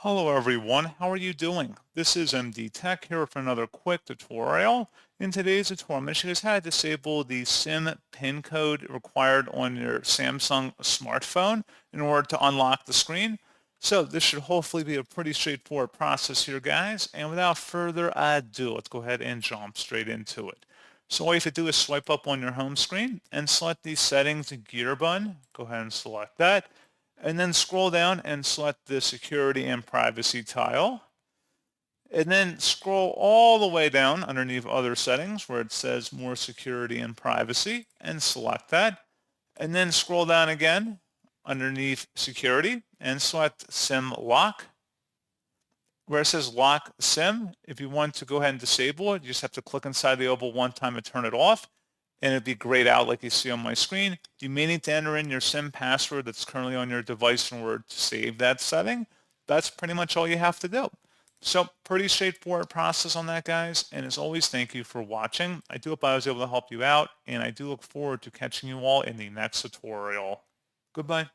Hello everyone, how are you doing? This is MD Tech here for another quick tutorial. In today's tutorial, I'm going to show you guys how to disable the SIM PIN code required on your Samsung smartphone in order to unlock the screen. So this should hopefully be a pretty straightforward process here, guys. And without further ado, let's go ahead and jump straight into it. So all you have to do is swipe up on your home screen and select the settings gear button. Go ahead and select that and then scroll down and select the security and privacy tile. And then scroll all the way down underneath other settings where it says more security and privacy and select that. And then scroll down again underneath security and select SIM lock. Where it says lock SIM, if you want to go ahead and disable it, you just have to click inside the oval one time and turn it off, and it'd be grayed out like you see on my screen. You may need to enter in your SIM password that's currently on your device in order to save that setting. That's pretty much all you have to do. So pretty straightforward process on that, guys. And as always, thank you for watching. I do hope I was able to help you out, and I do look forward to catching you all in the next tutorial. Goodbye.